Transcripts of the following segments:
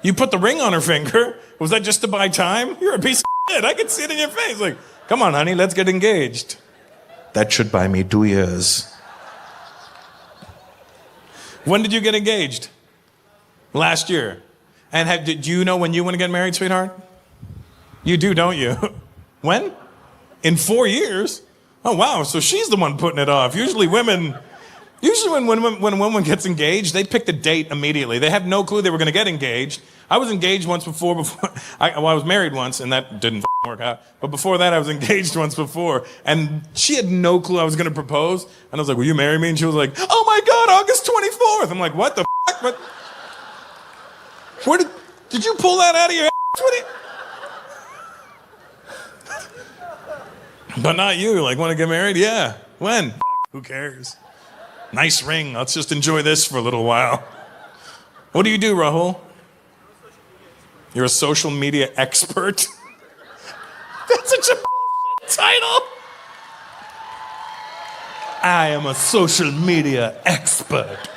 You put the ring on her finger. Was that just to buy time? You're a piece of shit. I can see it in your face. Like, come on, honey, let's get engaged. That should buy me 2 years. When did you get engaged? Last year. And do you know when you want to get married, sweetheart? You do, don't you? When? In 4 years? Oh, wow, so she's the one putting it off. Usually when a woman gets engaged, they pick the date immediately. They have no clue they were going to get engaged. I was engaged once before I was married once, and that didn't work out. But before that, I was engaged once before, and she had no clue I was going to propose. And I was like, will you marry me? And she was like, oh my God, August 24th. I'm like, what the fuck? What? Where did you pull that out of your ass? But not you. Like, want to get married? Yeah. When? Who cares? Nice ring. Let's just enjoy this for a little while. What do you do, Rahul? You're a social media expert? That's such a title. I am a social media expert.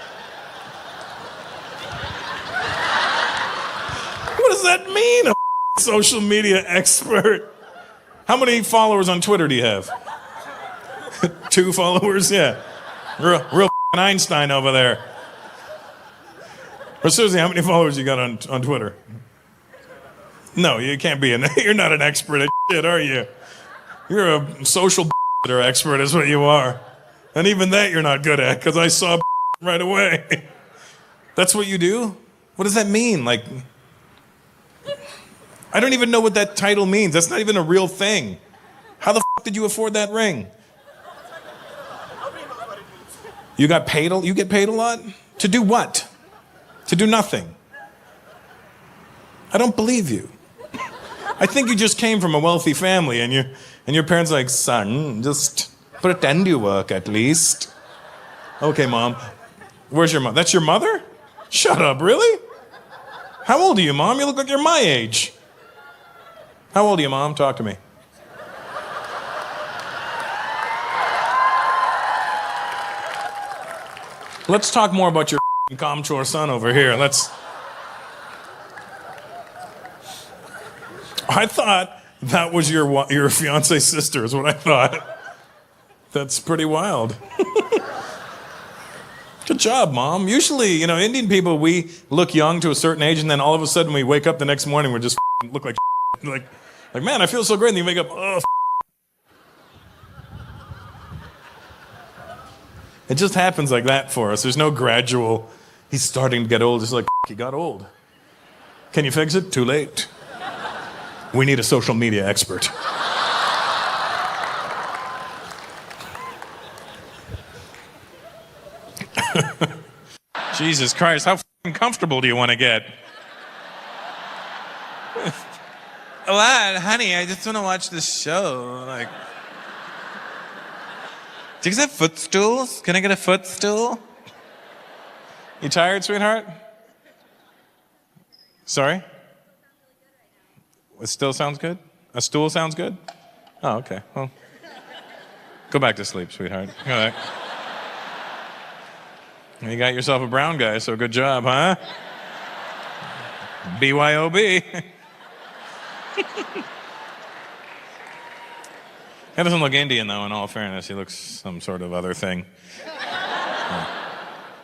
What does that mean, a social media expert? How many followers on Twitter do you have? 2 followers? Yeah. Real Einstein over there. Or Susie, how many followers you got on Twitter? No, you can't be you're not an expert at shit, are you? You're a social expert is what you are. And even that you're not good at, because I saw right away. That's what you do? What does that mean? Like, I don't even know what that title means. That's not even a real thing. How the did you afford that ring? You get paid a lot? To do what? To do nothing. I don't believe you. I think you just came from a wealthy family and your parents are like, son, just pretend you work at least. Okay, Mom. Where's your mom? That's your mother? Shut up, really? How old are you, Mom? You look like you're my age. How old are you, Mom? Talk to me. Let's talk more about your Comchore son over here. I thought that was your fiance's sister is what I thought. That's pretty wild. Good job, Mom. Usually, Indian people, we look young to a certain age, and then all of a sudden we wake up the next morning, we're just look like like, man, I feel so great, and then you wake up, oh, It just happens like that for us. There's no gradual, he's starting to get old. It's like, he got old. Can you fix it? Too late. We need a social media expert. Jesus Christ, how comfortable do you want to get? What? Honey, I just want to watch this show. Like, do you guys have footstools? Can I get a footstool? You tired, sweetheart? Sorry? It still sounds good? A stool sounds good? Oh, okay. Well, go back to sleep, sweetheart. Go back. You got yourself a brown guy, so good job, huh? BYOB. He doesn't look Indian, though, in all fairness. He looks some sort of other thing.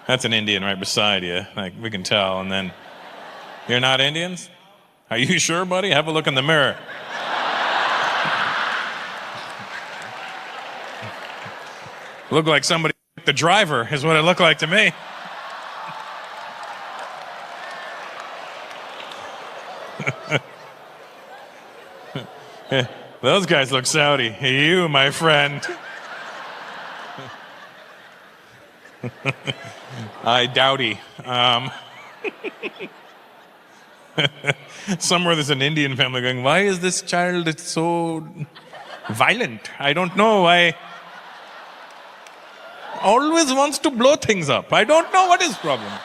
That's an Indian right beside you. Like, we can tell. And then, you're not Indians? Are you sure, buddy? Have a look in the mirror. Look like somebody, the driver is what it looked like to me. Those guys look Saudi. You, my friend. I doubty. Somewhere there's an Indian family going, why is this child so violent? I don't know why. Always wants to blow things up. I don't know what his problem is.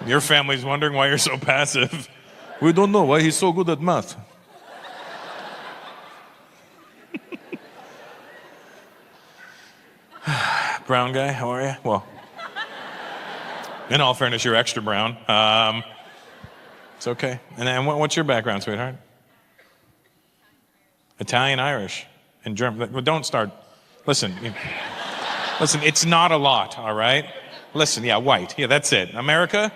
Your family's wondering why you're so passive. We don't know why he's so good at math. Brown guy, how are you? Well, In all fairness, you're extra brown. It's okay. And then what's your background, sweetheart? Italian, Irish, and German. Well, don't start. Listen, listen, it's not a lot, all right? Listen, yeah, white. Yeah, that's it. America,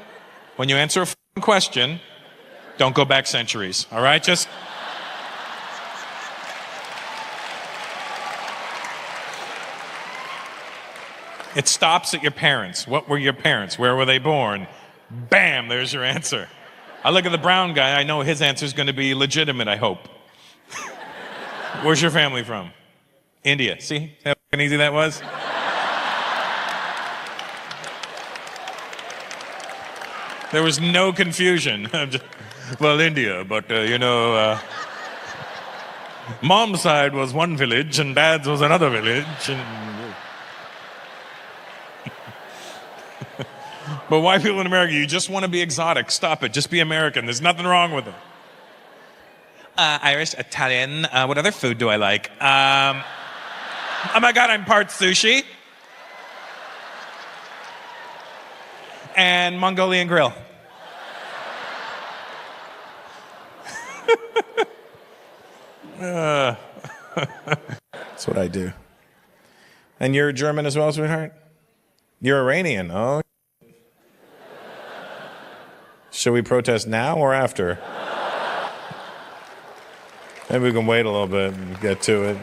when you answer a question, don't go back centuries, all right? Just... It stops at your parents. What were your parents? Where were they born? Bam, there's your answer. I look at the brown guy, I know his answer is going to be legitimate, I hope. Where's your family from? India. See how easy that was? There was no confusion. Well, India, but mom's side was one village and dad's was another village. But white people in America, you just want to be exotic. Stop it. Just be American. There's nothing wrong with it. Irish, Italian. What other food do I like? Oh my God, I'm part sushi. And Mongolian grill. That's what I do. And you're German as well, sweetheart? You're Iranian. Oh. Should we protest now or after? Maybe we can wait a little bit and get to it.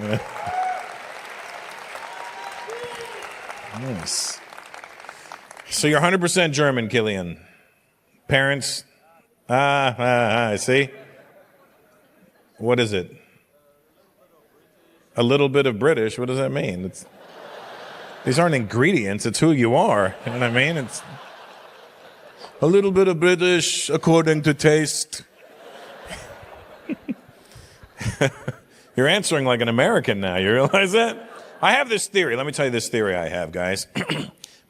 Nice. So you're 100% German, Killian. Parents? See? What is it? A little bit of British. What does that mean? These aren't ingredients. It's who you are. You know what I mean? It's a little bit of British according to taste. You're answering like an American now. You realize that? I have this theory. Let me tell you this theory I have, guys.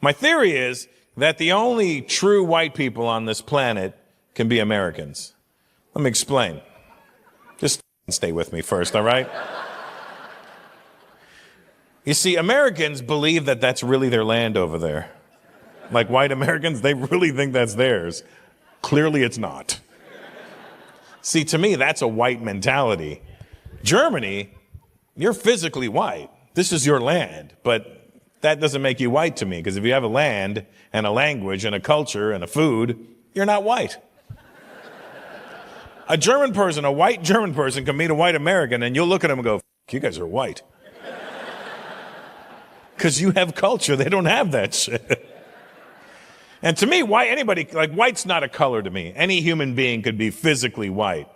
My theory is that the only true white people on this planet can be Americans. Let me explain. Just stay with me first, all right? You see, Americans believe that that's really their land over there. Like white Americans, they really think that's theirs. Clearly it's not. See, to me, that's a white mentality. Germany, you're physically white. This is your land, but that doesn't make you white to me, because if you have a land and a language and a culture and a food, you're not white. A German person, a white German person can meet a white American and you'll look at him and go, you guys are white. Because you have culture, they don't have that shit. And to me, white's not a color to me. Any human being could be physically white.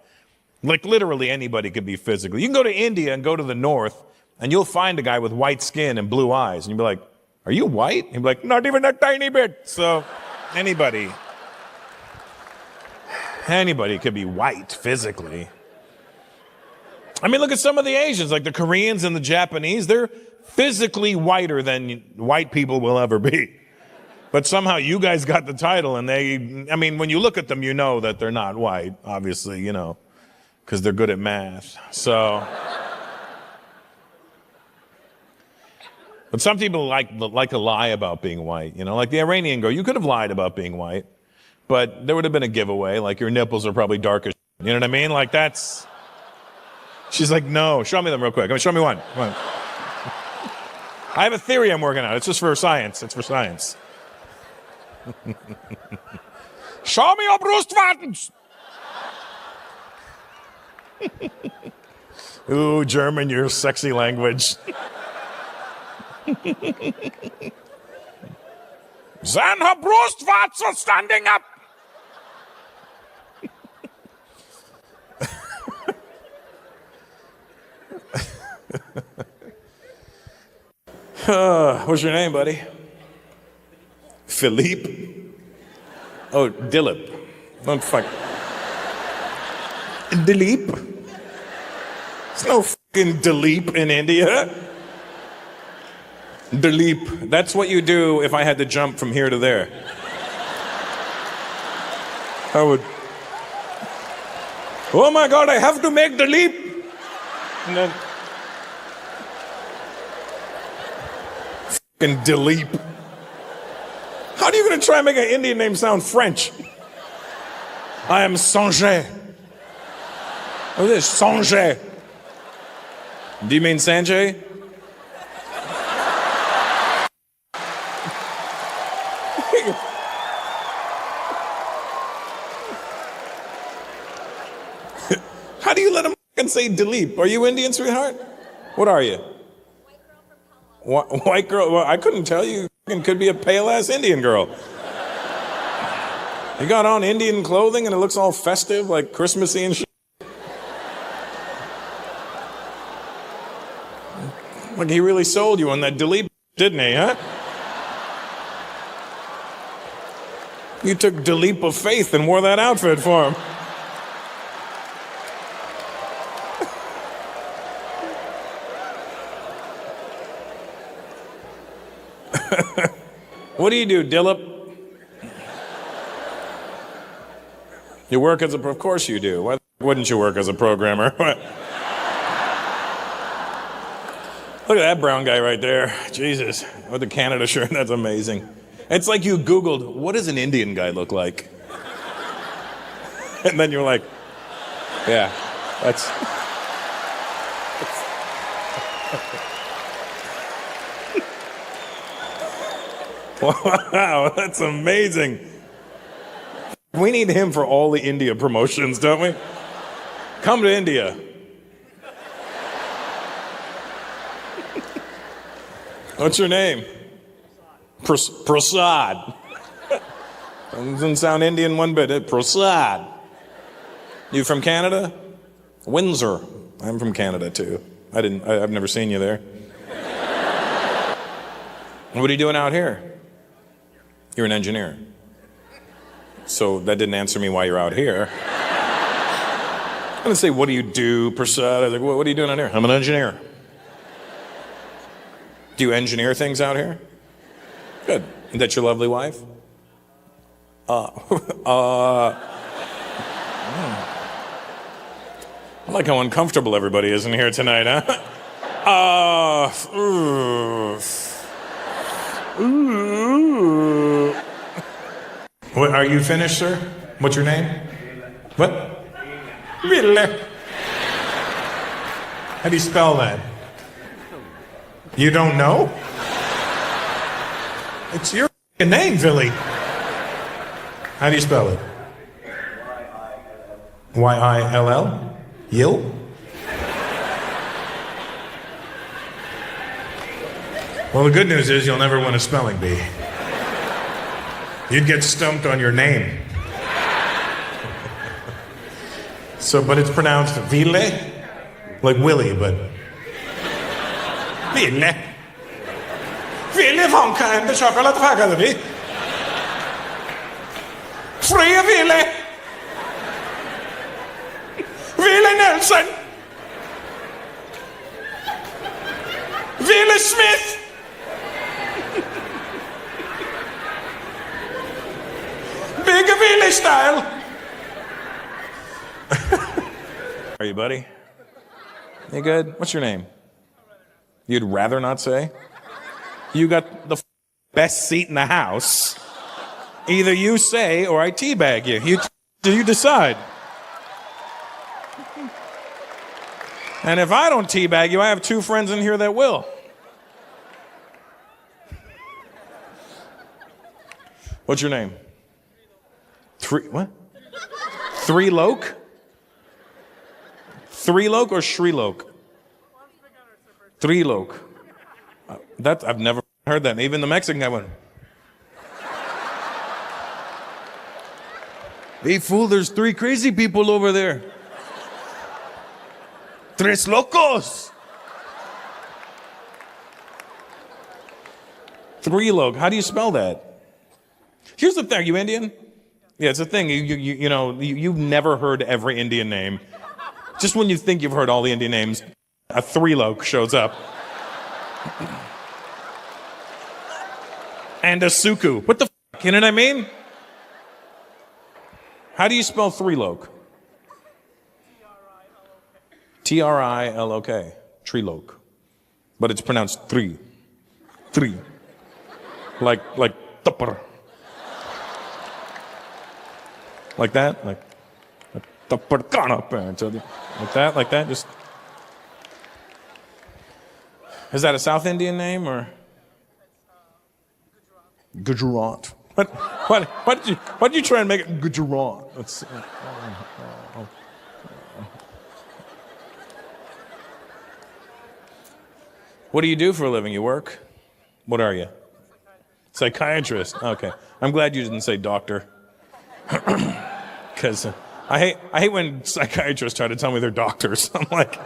Like literally anybody could be physically. You can go to India and go to the north and you'll find a guy with white skin and blue eyes. And you'll be like, are you white? He'll be like, not even a tiny bit. So anybody could be white physically. I mean, look at some of the Asians, like the Koreans and the Japanese. They're physically whiter than white people will ever be. But somehow you guys got the title and when you look at them, you know that they're not white, obviously, because they're good at math. So, but some people like to lie about being white, like the Iranian girl. You could have lied about being white, but there would have been a giveaway, like your nipples are probably dark as shit. You know what I mean? Like that's, she's like, no, show me them real quick. Show me one. Come on. I have a theory I'm working on. It's just for science. It's for science. Show me your Brustwartens. Ooh, German, your sexy language. Then her Brustwarzen standing up. What's your name, buddy? Philippe? Oh, Dilip. Don't fuck. Dilip? There's no fucking Dilip in India. Dilip. That's what you do if I had to jump from here to there. I would. Oh my God, I have to make the leap. And then. Fucking Dilip. How are you going to try and make an Indian name sound French? I am Sanjay. What is this? Sanjay. Do you mean Sanjay? How do you let him say Dilip? Are you Indian, sweetheart? What are you? White girl? Well, I couldn't tell you. Could be a pale-ass Indian girl. You got on Indian clothing and it looks all festive, like Christmassy and shit. Like he really sold you on that Dilip, didn't he, huh? You took the leap of faith and wore that outfit for him. What do you do, Dilip? You work as of course you do. Why wouldn't you work as a programmer? Look at that brown guy right there. Jesus, with the Canada shirt, that's amazing. It's like you Googled, what does an Indian guy look like? And then you're like, yeah, that's... Wow, that's amazing. We need him for all the India promotions, don't we? Come to India. What's your name? Prasad. Doesn't sound Indian one bit. Prasad. You from Canada? Windsor. I'm from Canada too. I've never seen you there. What are you doing out here? You're an engineer. So that didn't answer me why you're out here. I didn't say, what do you do, Prasad? I was like, what are you doing out here? I'm an engineer. Do you engineer things out here? Good. Is that your lovely wife? I like how uncomfortable everybody is in here tonight, huh? What, are you finished, sir? What's your name? What? Really? How do you spell that? You don't know? It's your name, Philly. How do you spell it? Y-I-L-L? Yill? Well, the good news is you'll never win a spelling bee. You'd get stumped on your name. So, but it's pronounced Ville, like Willie, but... Ville. Ville Vonka and the chocolate factory. Freya Ville. Ville Nelson. Ville Smith. Big Ville style. Are you, buddy? You good? What's your name? You'd rather not say? You got the best seat in the house. Either you say or I teabag you. You decide. And if I don't teabag you, I have two friends in here that will. What's your name? What? Three Loke? Three Loke or Shri Loke? Three Loke. I've never heard that. Even the Mexican guy went. Hey fool, there's three crazy people over there. Tres locos. Three Loke. How do you spell that? Here's the thing. Are you Indian? Yeah, it's a thing. You've never heard every Indian name. Just when you think you've heard all the Indian names, a Three Loke shows up. And a Suku. What the f***? You know what I mean? How do you spell Three Loke? Trilok. Tree Loke. But it's pronounced three. Three. Like tupper. Like that? Like that? Just. Is that a South Indian name or? Gujarat. What did you try and make it Gujarat? What do you do for a living? You work? What are you? Psychiatrist. Okay. I'm glad you didn't say doctor. Because I hate when psychiatrists try to tell me they're doctors. I'm like,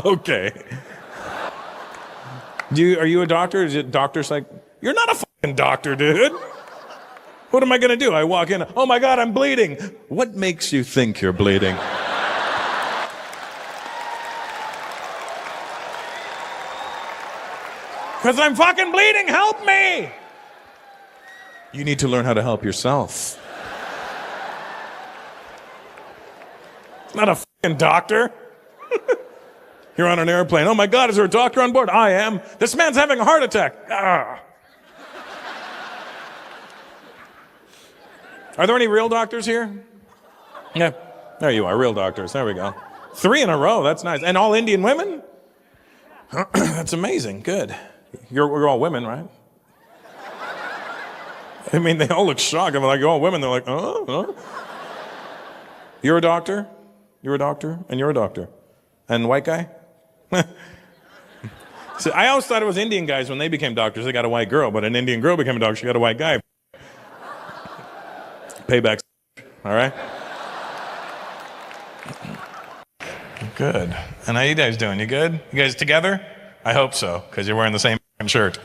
okay. Are you a doctor? Is it doctor's like, you're not a fucking doctor, dude. What am I going to do? I walk in, oh my God, I'm bleeding. What makes you think you're bleeding? Because I'm fucking bleeding, help me! You need to learn how to help yourself. Not a fucking doctor. You're on an airplane. Oh my God, is there a doctor on board? I am. This man's having a heart attack. Ah. Are there any real doctors here? Yeah. There you are, real doctors. There we go. 3 in a row. That's nice. And all Indian women? That's amazing. Good. We're all women, right? I mean, they all look shocked. I'm like, you're all women. They're like, oh. You're a doctor? You're a doctor? And you're a doctor? And white guy? See, I always thought it was Indian guys when they became doctors. They got a white girl, but an Indian girl became a doctor. She got a white guy. Payback. All right? Good. And how you guys doing? You good? You guys together? I hope so, because you're wearing the same shirt.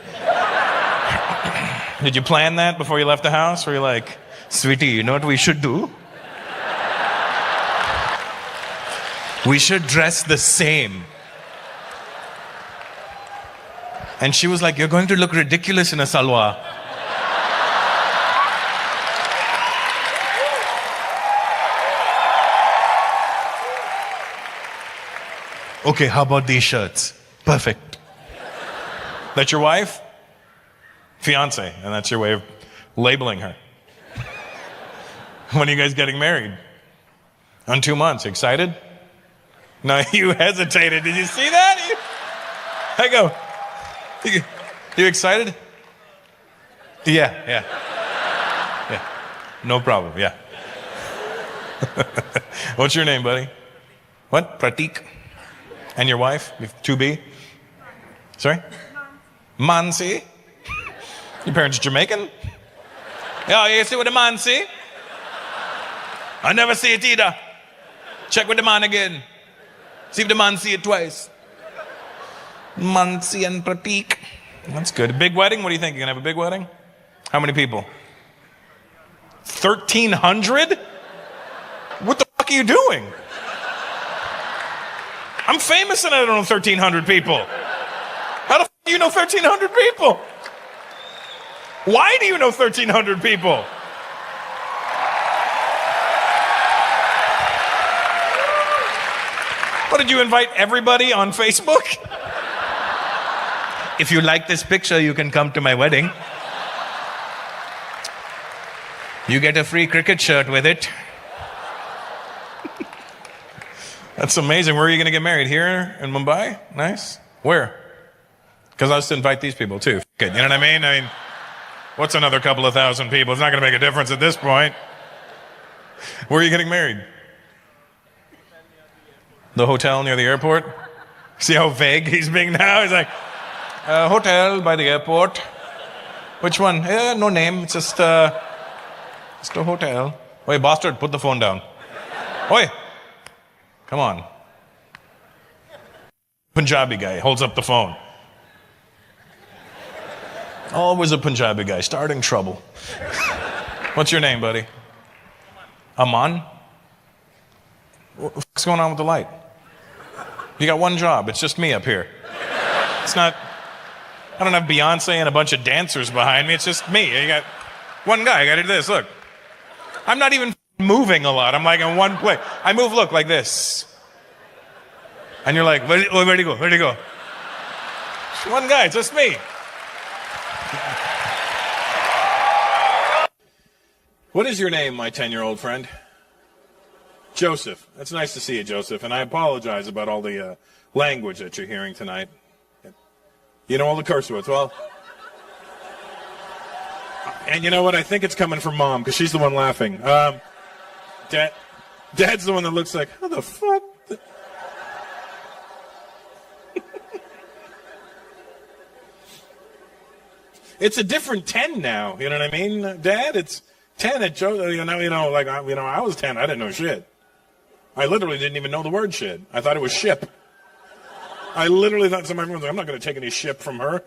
Did you plan that before you left the house? Were you like, sweetie, you know what we should do? We should dress the same. And she was like, you're going to look ridiculous in a salwar. Okay, how about these shirts? Perfect. That's your wife? Fiance, and that's your way of labeling her. When are you guys getting married? On 2 months. Excited? No, you hesitated. Did you see that? I go. You excited? Yeah. No problem, yeah. What's your name, buddy? What? Pratik? And your wife? 2B? Sorry? Mansi? Your parents Jamaican? Yeah, you see with the Mansi? I never see it either. Check with the man again. See if the man see it twice. Mansi and Pratik. That's good. A big wedding? What do you think? You gonna have a big wedding? How many people? 1,300? What the fuck are you doing? I'm famous and I don't know 1,300 people. How the fuck do you know 1,300 people? Why do you know 1,300 people? What, did you invite everybody on Facebook? If you like this picture, you can come to my wedding. You get a free cricket shirt with it. That's amazing. Where are you going to get married? Here in Mumbai? Nice. Where? Because I was to invite these people too. You know what I mean? I mean, what's another couple of thousand people? It's not going to make a difference at this point. Where are you getting married? The hotel near the airport? See how vague he's being now? He's like, hotel by the airport. Which one? No name. It's just a hotel. Oi, bastard, put the phone down. Oi, come on. Punjabi guy holds up the phone. Always a Punjabi guy, starting trouble. What's your name, buddy? Aman? What's going on with the light? You got one job. It's just me up here. It's not... I don't have Beyonce and a bunch of dancers behind me. It's just me. You got one guy. I got to do this. Look. I'm not even moving a lot. I'm like in one place. I move, look, like this. And you're like, where'd he go? Where'd he go? One guy, just me. What is your name, my 10-year-old friend? Joseph. It's nice to see you, Joseph. And I apologize about all the language that you're hearing tonight. You know all the curse words. Well, and you know what? I think it's coming from Mom, because she's the one laughing. Dad's the one that looks like, how the fuck? It's a different 10 now. You know what I mean, Dad? It's 10 at Joe. I was 10. I didn't know shit. I literally didn't even know the word shit. I thought it was ship. I literally thought somebody was like, I'm not going to take any ship from her.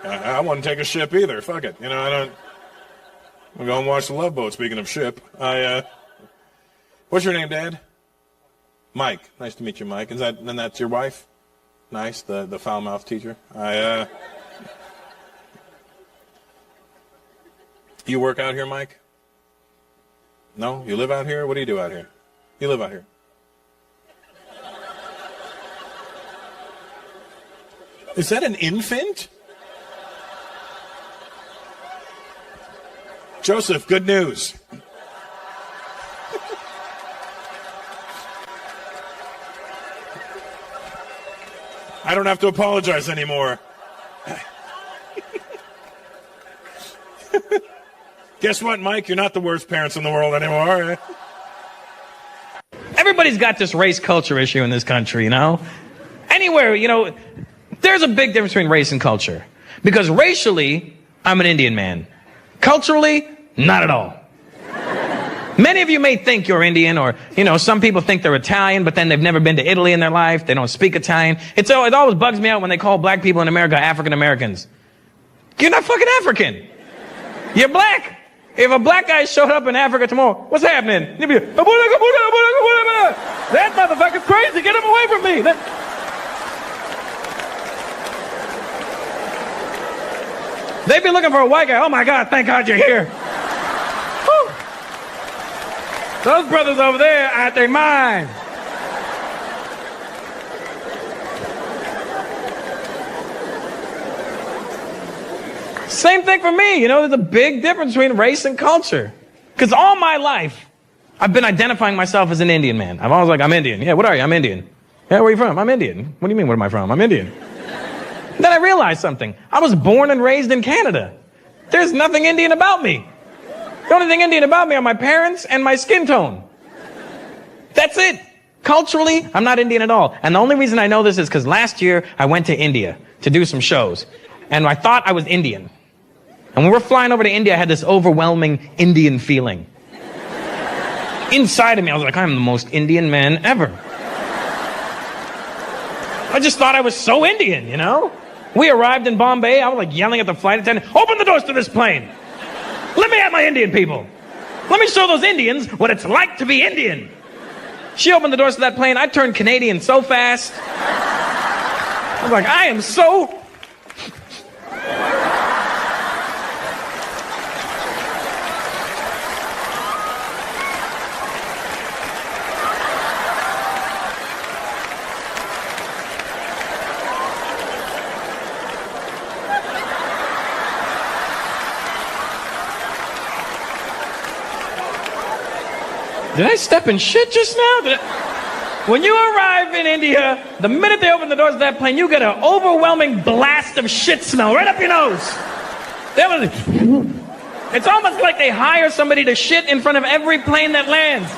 I wouldn't take a ship either. Fuck it. I don't. We'll go and watch The Love Boat. Speaking of ship, what's your name, Dad? Mike. Nice to meet you, Mike. And that's your wife? Nice. The foul mouth teacher. You work out here, Mike? No? You live out here? What do you do out here? You live out here. Is that an infant? Joseph, good news. I don't have to apologize anymore. Guess what, Mike? You're not the worst parents in the world anymore. Everybody's got this race culture issue in this country, Anywhere, there's a big difference between race and culture. Because racially, I'm an Indian man. Culturally, not at all. Many of you may think you're Indian, or, some people think they're Italian, but then they've never been to Italy in their life. They don't speak Italian. It always bugs me out when they call black people in America African Americans. You're not fucking African. You're black. If a black guy showed up in Africa tomorrow, what's happening? He'd be, that motherfucker's crazy. Get him away from me. They'd be looking for a white guy. Oh my God, thank God you're here. Whew. Those brothers over there out their mind. Same thing for me. There's a big difference between race and culture. Because all my life, I've been identifying myself as an Indian man. I'm always like, I'm Indian. Yeah, what are you? I'm Indian. Yeah, where are you from? I'm Indian. What do you mean, where am I from? I'm Indian. Then I realized something. I was born and raised in Canada. There's nothing Indian about me. The only thing Indian about me are my parents and my skin tone. That's it. Culturally, I'm not Indian at all. And the only reason I know this is because last year I went to India to do some shows. And I thought I was Indian. And when we were flying over to India, I had this overwhelming Indian feeling. Inside of me, I was like, I'm the most Indian man ever. I just thought I was so Indian, We arrived in Bombay. I was like yelling at the flight attendant, open the doors to this plane. Let me have my Indian people. Let me show those Indians what it's like to be Indian. She opened the doors to that plane. I turned Canadian so fast. I was like, I am so... Did I step in shit just now? When you arrive in India, the minute they open the doors of that plane, you get an overwhelming blast of shit smell right up your nose. It's almost like they hire somebody to shit in front of every plane that lands.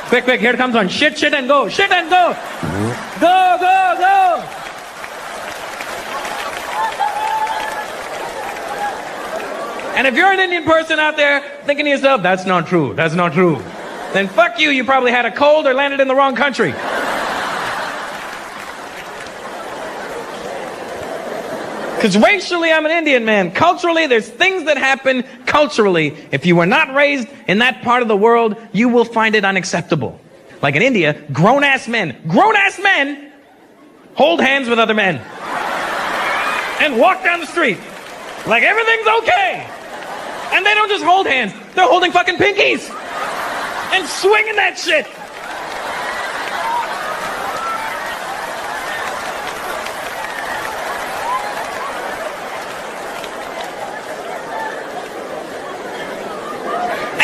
Quick, quick, here it comes on. Shit, shit, and go. Shit and go. Go, go, go. And if you're an Indian person out there thinking to yourself, that's not true, that's not true, then fuck you, you probably had a cold or landed in the wrong country. Because racially, I'm an Indian man. Culturally, there's things that happen culturally. If you were not raised in that part of the world, you will find it unacceptable. Like in India, grown-ass men hold hands with other men and walk down the street like everything's okay. And they don't just hold hands, they're holding fucking pinkies and swinging that shit.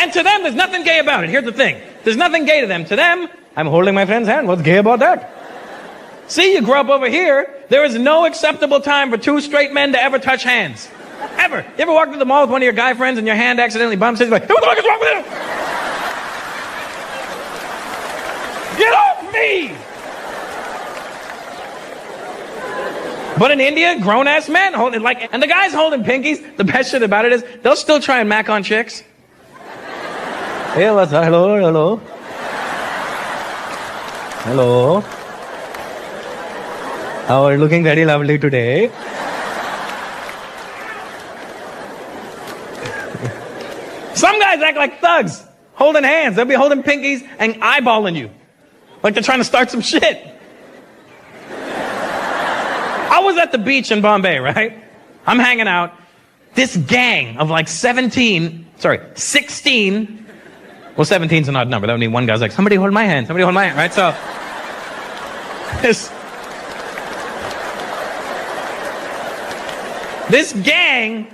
And to them, there's nothing gay about it. Here's the thing. There's nothing gay to them. To them, I'm holding my friend's hand. What's gay about that? See, you grew up over here. There is no acceptable time for two straight men to ever touch hands. Ever. You ever walk through the mall with one of your guy friends and your hand accidentally bumps? You're like, what the fuck is wrong with you? Get off me! But in India, grown-ass men holding, like, and the guys holding pinkies, the best shit about it is, they'll still try and mac on chicks. Hey, what's up? Hello, hello. Hello. How are you looking very lovely today? Some guys act like thugs, holding hands. They'll be holding pinkies and eyeballing you. Like they're trying to start some shit. I was at the beach in Bombay, right? I'm hanging out. This gang of like 16. Well, 17's an odd number. That would mean one guy's like, somebody hold my hand, somebody hold my hand, right? So, this gang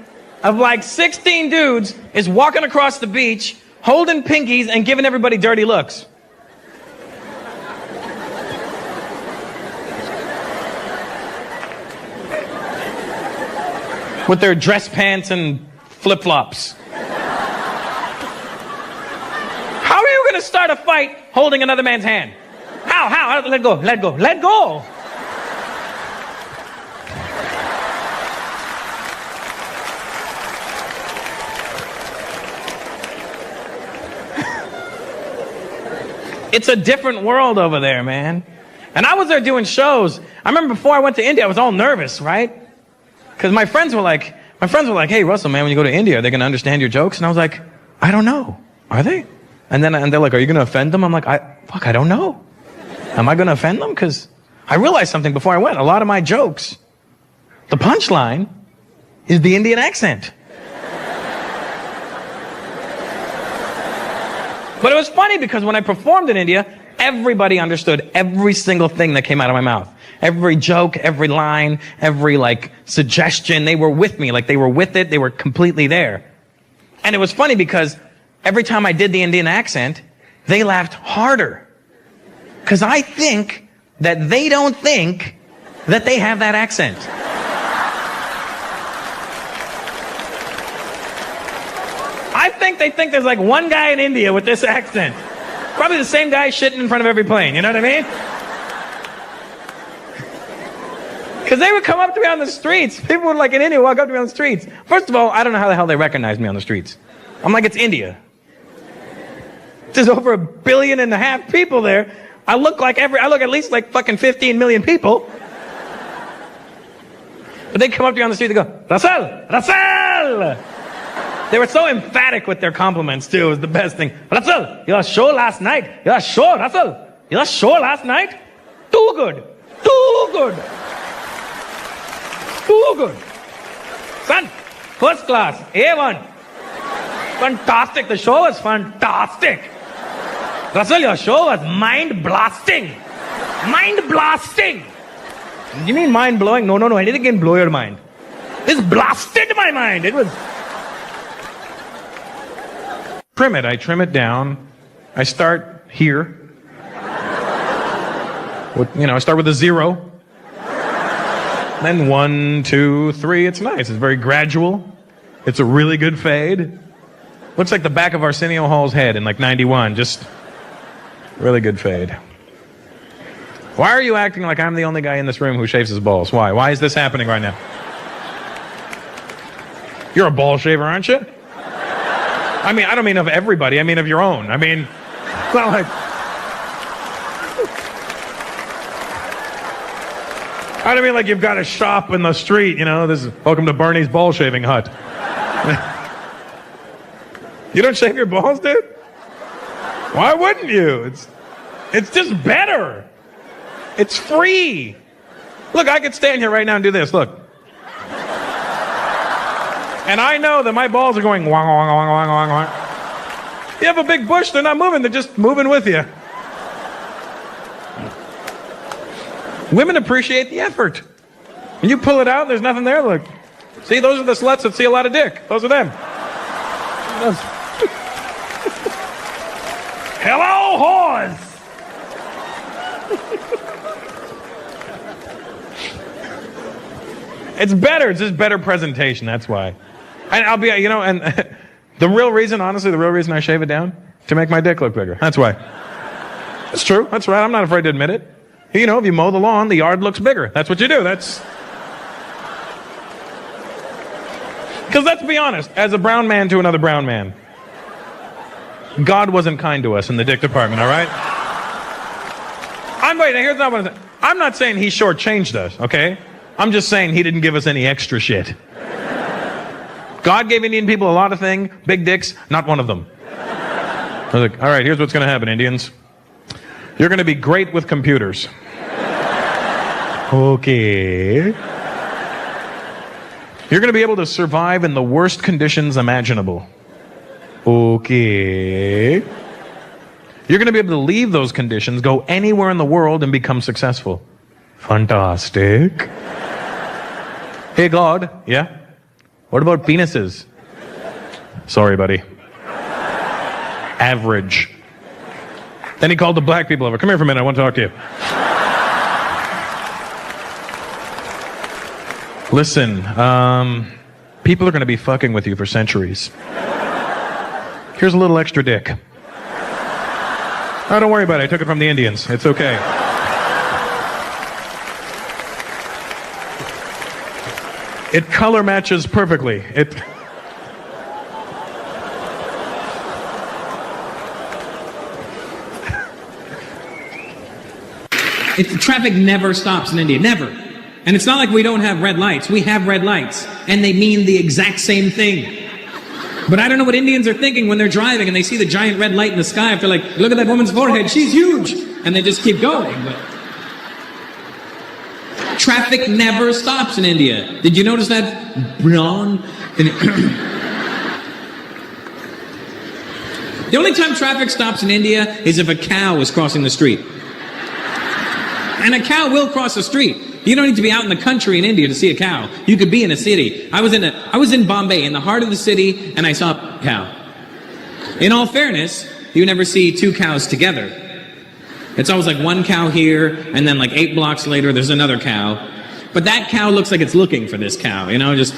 of like 16 dudes is walking across the beach, holding pinkies and giving everybody dirty looks. With their dress pants and flip-flops. How are you going to start a fight holding another man's hand? How? Let go, let go, let go. It's a different world over there, man. And I was there doing shows. I remember before I went to India, I was all nervous, right? Because my friends were like, hey, Russell, man, when you go to India, are they going to understand your jokes? And I was like, I don't know. Are they? And they're like, are you going to offend them? I'm like, I don't know. Am I going to offend them? Because I realized something before I went. A lot of my jokes, the punchline is the Indian accent. But it was funny because when I performed in India, everybody understood every single thing that came out of my mouth. Every joke, every line, every like suggestion, they were with me. Like they were with it, they were completely there. And it was funny because every time I did the Indian accent, they laughed harder. Because I think that they don't think that they have that accent. I think they think there's like one guy in India with this accent. Probably the same guy shitting in front of every plane, you know what I mean? Because they would come up to me on the streets. People would, like in India, walk up to me on the streets. First of all, I don't know how the hell they recognize me on the streets. I'm like, it's India. There's over 1.5 billion people there. I look at least like fucking 15 million people. But they come up to you on the street, they go, Russell, Russell! They were so emphatic with their compliments too. It was the best thing. Russell, your show last night. Your show, Russell. Your show last night. Too good. Too good. Too good. Son, first class. A1. Fantastic. The show was fantastic. Russell, your show was mind-blasting. Mind-blasting. You mean mind-blowing? No. I didn't blow your mind. This blasted my mind. It was... I trim it down. I start here. I start with a 0. Then 1, 2, 3. It's nice. It's very gradual. It's a really good fade. Looks like the back of Arsenio Hall's head in like 91. Just really good fade. Why are you acting like I'm the only guy in this room who shaves his balls? Why? Why is this happening right now? You're a ball shaver, aren't you? I mean, I don't mean of everybody. I mean of your own. I mean, it's not like... I don't mean like you've got a shop in the street, this is welcome to Bernie's ball shaving hut. You don't shave your balls, dude? Why wouldn't you? It's just better. It's free. Look, I could stand here right now and do this, look. And I know that my balls are going wong, wong, wong, wong, wong, wong. You have a big bush, they're not moving, they're just moving with you. Women appreciate the effort. When you pull it out, there's nothing there, look. See, those are the sluts that see a lot of dick. Those are them. Hello, whores! It's better. It's just better presentation. That's why. And I'll be, you know, and the real reason, honestly, the real reason I shave it down, to make my dick look bigger. That's why. It's true. That's right. I'm not afraid to admit it. You know, if you mow the lawn, the yard looks bigger. That's what you do. That's. Because let's be honest, as a brown man to another brown man, God wasn't kind to us in the dick department, all right? Here's not what I'm not saying he shortchanged us, okay? I'm just saying he didn't give us any extra shit. God gave Indian people a lot of things, big dicks, not one of them. I was like, all right, here's what's going to happen, Indians. You're going to be great with computers. Okay. You're going to be able to survive in the worst conditions imaginable. Okay. You're going to be able to leave those conditions, go anywhere in the world, and become successful. Fantastic. Hey, God. Yeah? What about penises? Sorry, buddy. Average. Then he called the black people over. Come here for a minute. I want to talk to you. Listen, people are going to be fucking with you for centuries. Here's a little extra dick. Oh, don't worry about it. I took it from the Indians. It's okay. It color matches perfectly. Traffic never stops in India. Never. And it's not like we don't have red lights. We have red lights. And they mean the exact same thing. But I don't know what Indians are thinking when they're driving and they see the giant red light in the sky. If they're like, look at that woman's forehead, she's huge. And they just keep going. But traffic never stops in India. Did you notice that? Brown? The only time traffic stops in India is if a cow is crossing the street. And a cow will cross the street. You don't need to be out in the country in India to see a cow. You could be in a city. I was in Bombay, in the heart of the city, and I saw a cow. In all fairness, you never see two cows together. It's always like one cow here, and then like 8 blocks later, there's another cow. But that cow looks like it's looking for this cow, you know, just...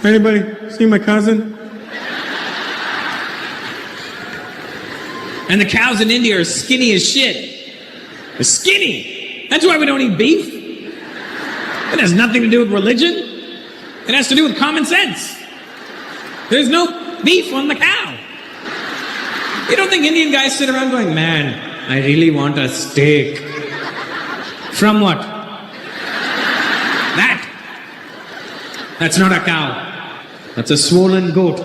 Anybody see my cousin? And the cows in India are skinny as shit. They're skinny. That's why we don't eat beef. It has nothing to do with religion. It has to do with common sense. There's no beef on the cow. You don't think Indian guys sit around going, man, I really want a steak. From what? That's not a cow. That's a swollen goat.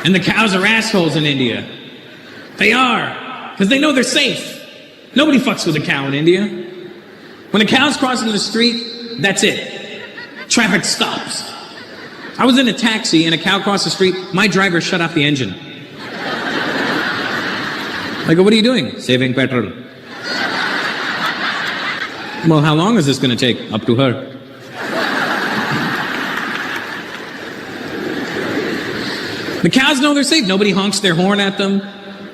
And the cows are assholes in India. They are. Because they know they're safe. Nobody fucks with a cow in India. When a cow's crossing the street, that's it. Traffic stops. I was in a taxi and a cow crossed the street. My driver shut off the engine. I go, what are you doing? Saving petrol. Well, how long is this going to take? Up to her. The cows know they're safe. Nobody honks their horn at them.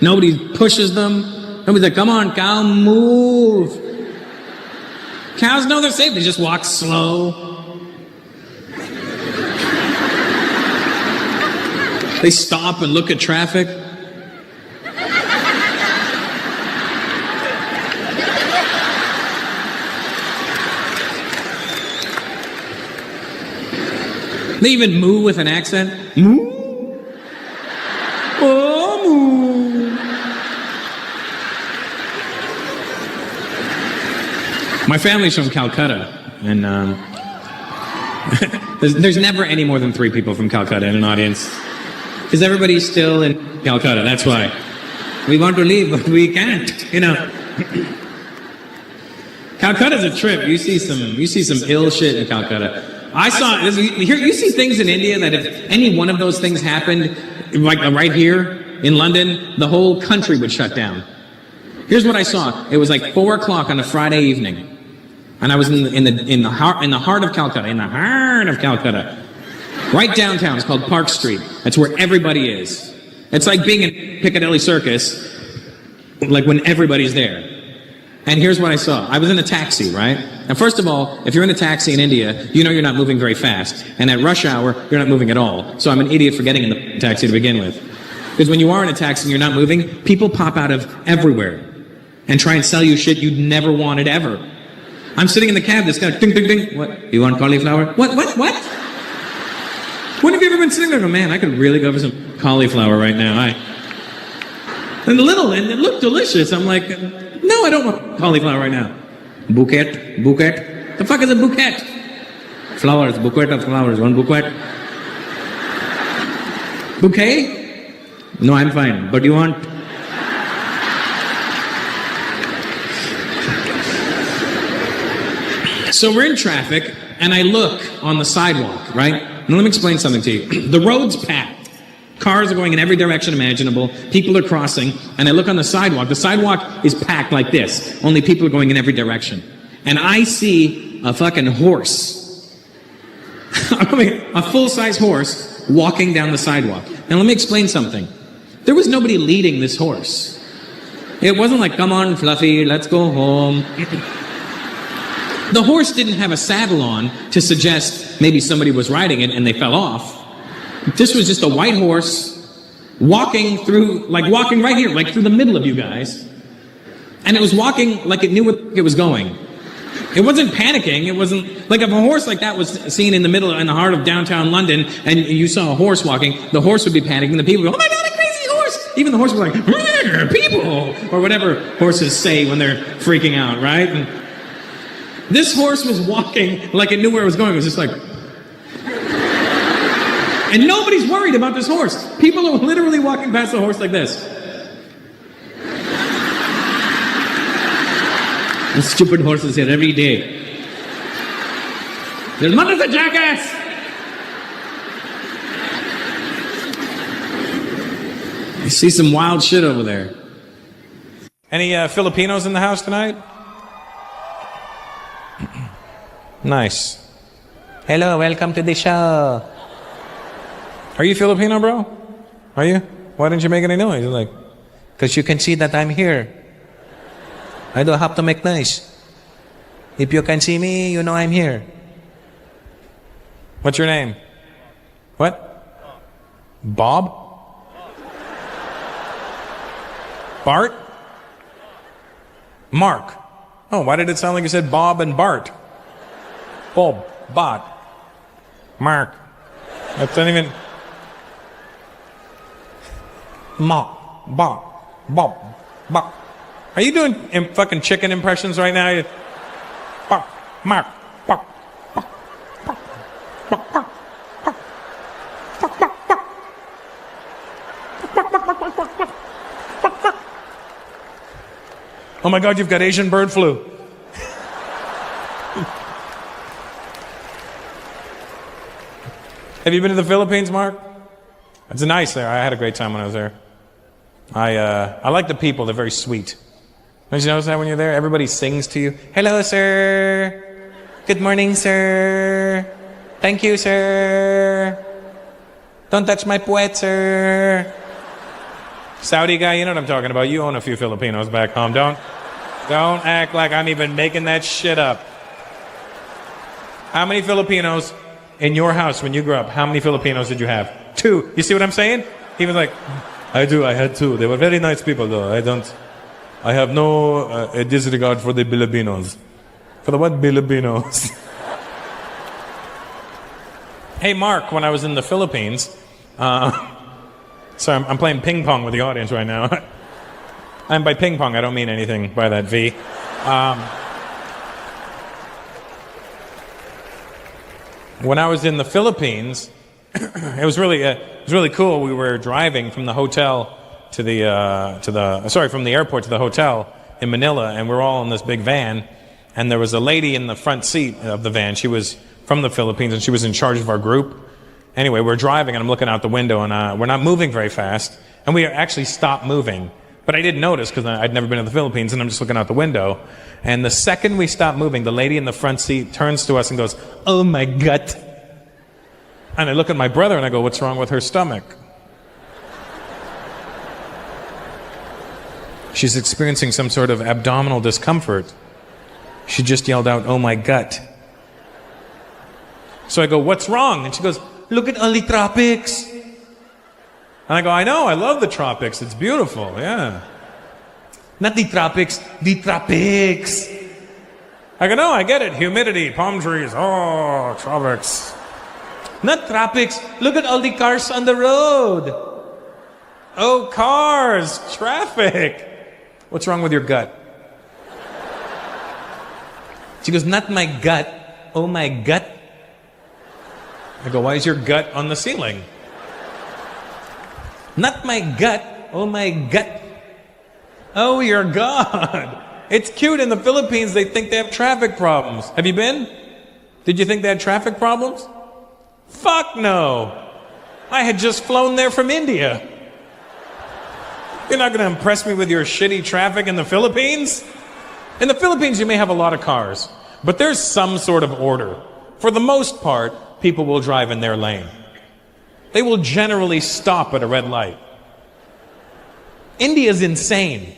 Nobody pushes them. Nobody's like, come on, cow, move. Cows know they're safe. They just walk slow. They stop and look at traffic. They even moo with an accent. Moo? Oh, moo. My family's from Calcutta, and there's never any more than 3 people from Calcutta in an audience. Because everybody's still in Calcutta, that's why. We want to leave, but we can't, you know. Calcutta's a trip. You see some ill shit in Calcutta. You see things in India that if any one of those things happened, like right here in London, the whole country would shut down. Here's what I saw. It was like 4 o'clock on a Friday evening. And I was in the heart of Calcutta. Right downtown. It's called Park Street. That's where everybody is. It's like being in Piccadilly Circus, like when everybody's there. And here's what I saw. I was in a taxi, right? Now, first of all, if you're in a taxi in India, you know you're not moving very fast. And at rush hour, you're not moving at all. So I'm an idiot for getting in the taxi to begin with. Because when you are in a taxi and you're not moving, people pop out of everywhere and try and sell you shit you'd never wanted ever. I'm sitting in the cab, this guy, ding, ding, ding. What? You want cauliflower? What? When have you ever been sitting there and go, man, I could really go for some cauliflower right now. And it looked delicious. I'm like, no, I don't want cauliflower right now. Bouquet. The fuck is a bouquet? Flowers, bouquet of flowers, one bouquet. Bouquet? No, I'm fine. But you want? So we're in traffic, and I look on the sidewalk, right? Now let me explain something to you. The road's packed. Cars are going in every direction imaginable. People are crossing, and I look on the sidewalk. The sidewalk is packed like this. Only people are going in every direction. And I see a fucking horse. I mean, a full-size horse walking down the sidewalk. Now let me explain something. There was nobody leading this horse. It wasn't like, come on, Fluffy, let's go home. The horse didn't have a saddle on to suggest maybe somebody was riding it and they fell off. This was just a white horse walking right here, like through the middle of you guys. And it was walking like it knew where it was going. It wasn't panicking. It wasn't like if a horse like that was seen in the heart of downtown London and you saw a horse walking, the horse would be panicking. The people would go, oh my God, a crazy horse. Even the horse was like, people, or whatever horses say when they're freaking out, right? And this horse was walking like it knew where it was going. It was just like... And nobody's worried about this horse. People are literally walking past the horse like this. And stupid horses here every day. Their mother's a jackass! I see some wild shit over there. Any Filipinos in the house tonight? Nice. Hello, welcome to the show. Are you Filipino, bro? Are you? Why didn't you make any noise? You're like, because you can see that I'm here. I don't have to make noise. If you can see me, you know I'm here. What's your name? What? Bob? Bart? Mark. Oh, why did it sound like you said Bob and Bart? Bob, Bart, Mark. That's not even... Bob. Are you doing fucking chicken impressions right now? Bob, Mark, Bob. Oh my God, you've got Asian bird flu. Have you been to the Philippines, Mark? It's nice there. I had a great time when I was there. I like the people. They're very sweet. Don't you notice that when you're there? Everybody sings to you. Hello, sir. Good morning, sir. Thank you, sir. Don't touch my puwet, sir. Saudi guy, you know what I'm talking about. You own a few Filipinos back home. Don't act like I'm even making that shit up. How many Filipinos in your house when you grew up? How many Filipinos did you have? 2. You see what I'm saying? He was like, I had 2. They were very nice people though. I have no disregard for the Filipinos. For the what Filipinos? Hey Mark, when I was in the Philippines, sorry, I'm playing ping pong with the audience right now. And by ping pong, I don't mean anything by that V. When I was in the Philippines, it was really cool. We were driving from the hotel from the airport to the hotel in Manila, and we're all in this big van. And there was a lady in the front seat of the van. She was from the Philippines, and she was in charge of our group. Anyway, we're driving, and I'm looking out the window, and we're not moving very fast. And we actually stopped moving. But I didn't notice because I'd never been to the Philippines, and I'm just looking out the window. And the second we stop moving, the lady in the front seat turns to us and goes, "Oh my gut." And I look at my brother and I go, "What's wrong with her stomach?" She's experiencing some sort of abdominal discomfort. She just yelled out, "Oh my gut." So I go, "What's wrong?" And she goes, "Look at all the tropics." And I go, "I know, I love the tropics. It's beautiful, yeah." "Not the tropics, the tropics." I go, "No, I get it. Humidity, palm trees, oh, tropics." "Not tropics. Look at all the cars on the road." "Oh, cars, traffic." "What's wrong with your gut?" She goes, "Not my gut. Oh, my gut." I go, "Why is your gut on the ceiling?" "Not my gut. Oh, my gut." "Oh, your God." It's cute. In the Philippines, they think they have traffic problems. Have you been? Did you think they had traffic problems? Fuck no. I had just flown there from India. You're not going to impress me with your shitty traffic in the Philippines? In the Philippines, you may have a lot of cars, but there's some sort of order. For the most part, people will drive in their lane. They will generally stop at a red light. India's insane.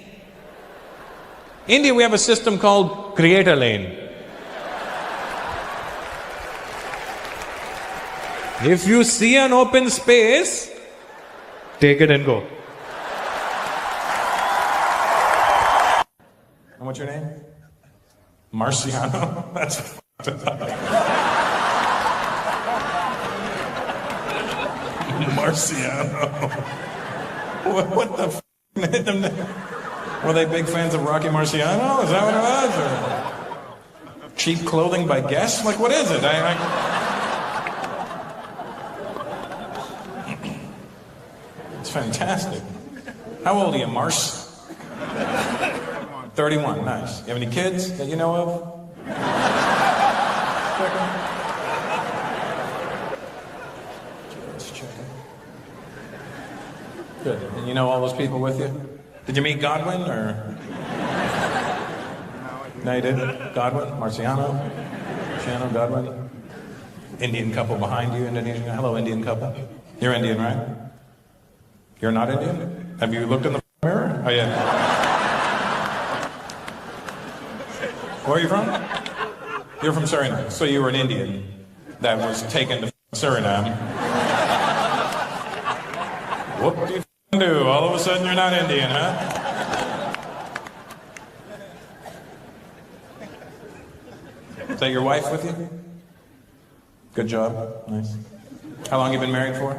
India, we have a system called create a lane. If you see an open space, take it and go. And what's your name? Marciano? That's fucked up. Marciano. What the f*** hit them there? Were they big fans of Rocky Marciano? Is that what it was? Or cheap clothing by Guess? Like, what is it? It's fantastic. How old are you, Mars? 31, nice. You have any kids that you know of? Good. And you know all those people with you? Did you meet Godwin or? No, you didn't? Godwin? Marciano? Marciano, Godwin? Indian couple behind you, Indonesian. Hello, Indian couple. You're Indian, right? You're not Indian? Have you looked in the mirror? Oh, yeah. Where are you from? You're from Suriname. So you were an Indian that was taken to Suriname. What do you do? All of a sudden you're not Indian, huh? Is that your wife with you? Good job. Nice. How long you been married for?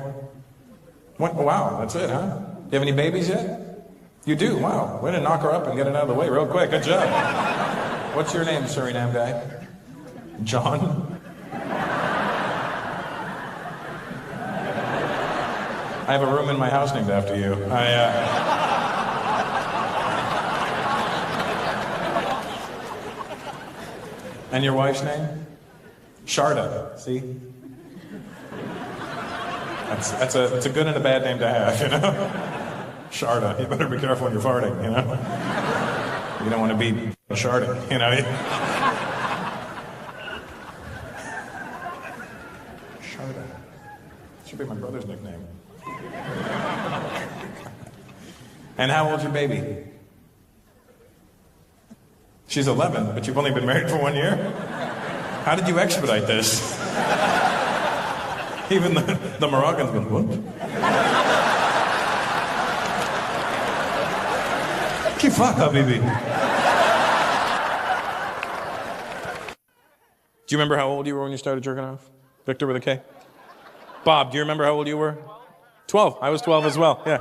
What? Wow, that's it, huh? Do you have any babies yet? You do? Wow. Way to knock her up and get it out of the way real quick. Good job. What's your name, Suriname guy? John? I have a room in my house named after you. And your wife's name? Sharda. See? That's a good and a bad name to have, you know? Sharda. You better be careful when you're farting, you know? You don't want to be sharding, you know? Sharda. Should be my brother's nickname. And how old's your baby? She's 11, but you've only been married for 1 year? How did you expedite this? Even the Moroccans go, what? Que fuck, Habibi. Do you remember how old you were when you started jerking off? Victor with a K? Bob, do you remember how old you were? 12. I was 12 as well, yeah.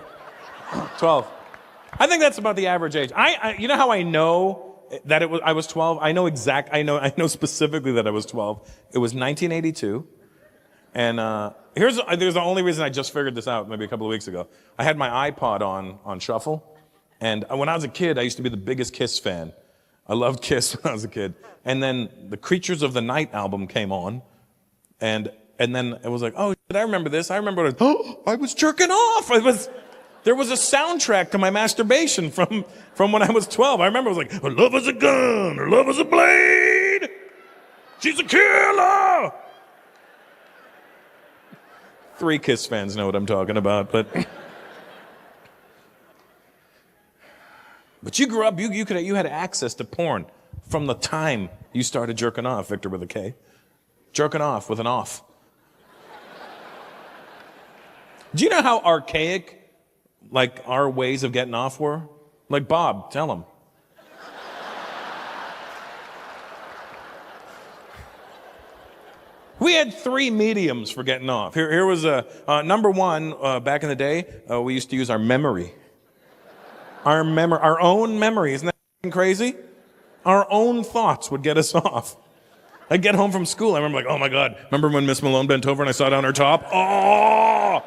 12. I think that's about the average age. You know how I know that I was 12? I know specifically that I was 12. It was 1982. And there's the only reason I just figured this out maybe a couple of weeks ago. I had my iPod on shuffle. And when I was a kid, I used to be the biggest Kiss fan. I loved Kiss when I was a kid. And then the Creatures of the Night album came on. And then it was like, oh, I remember this. I remember I was jerking off. There was a soundtrack to my masturbation from when I was 12. I remember it was like, her love is a gun, her love is a blade, she's a killer. 3 Kiss fans know what I'm talking about, but you grew up, you had access to porn from the time you started jerking off, Victor with a K. Jerking off with an off. Do you know how archaic, like, our ways of getting off were? Like, Bob, tell him. We had 3 mediums for getting off. Here was number 1, back in the day, we used to use our memory. Our own memory. Isn't that crazy? Our own thoughts would get us off. I'd get home from school. I remember, like, oh my God, remember when Miss Malone bent over and I saw down her top? Oh!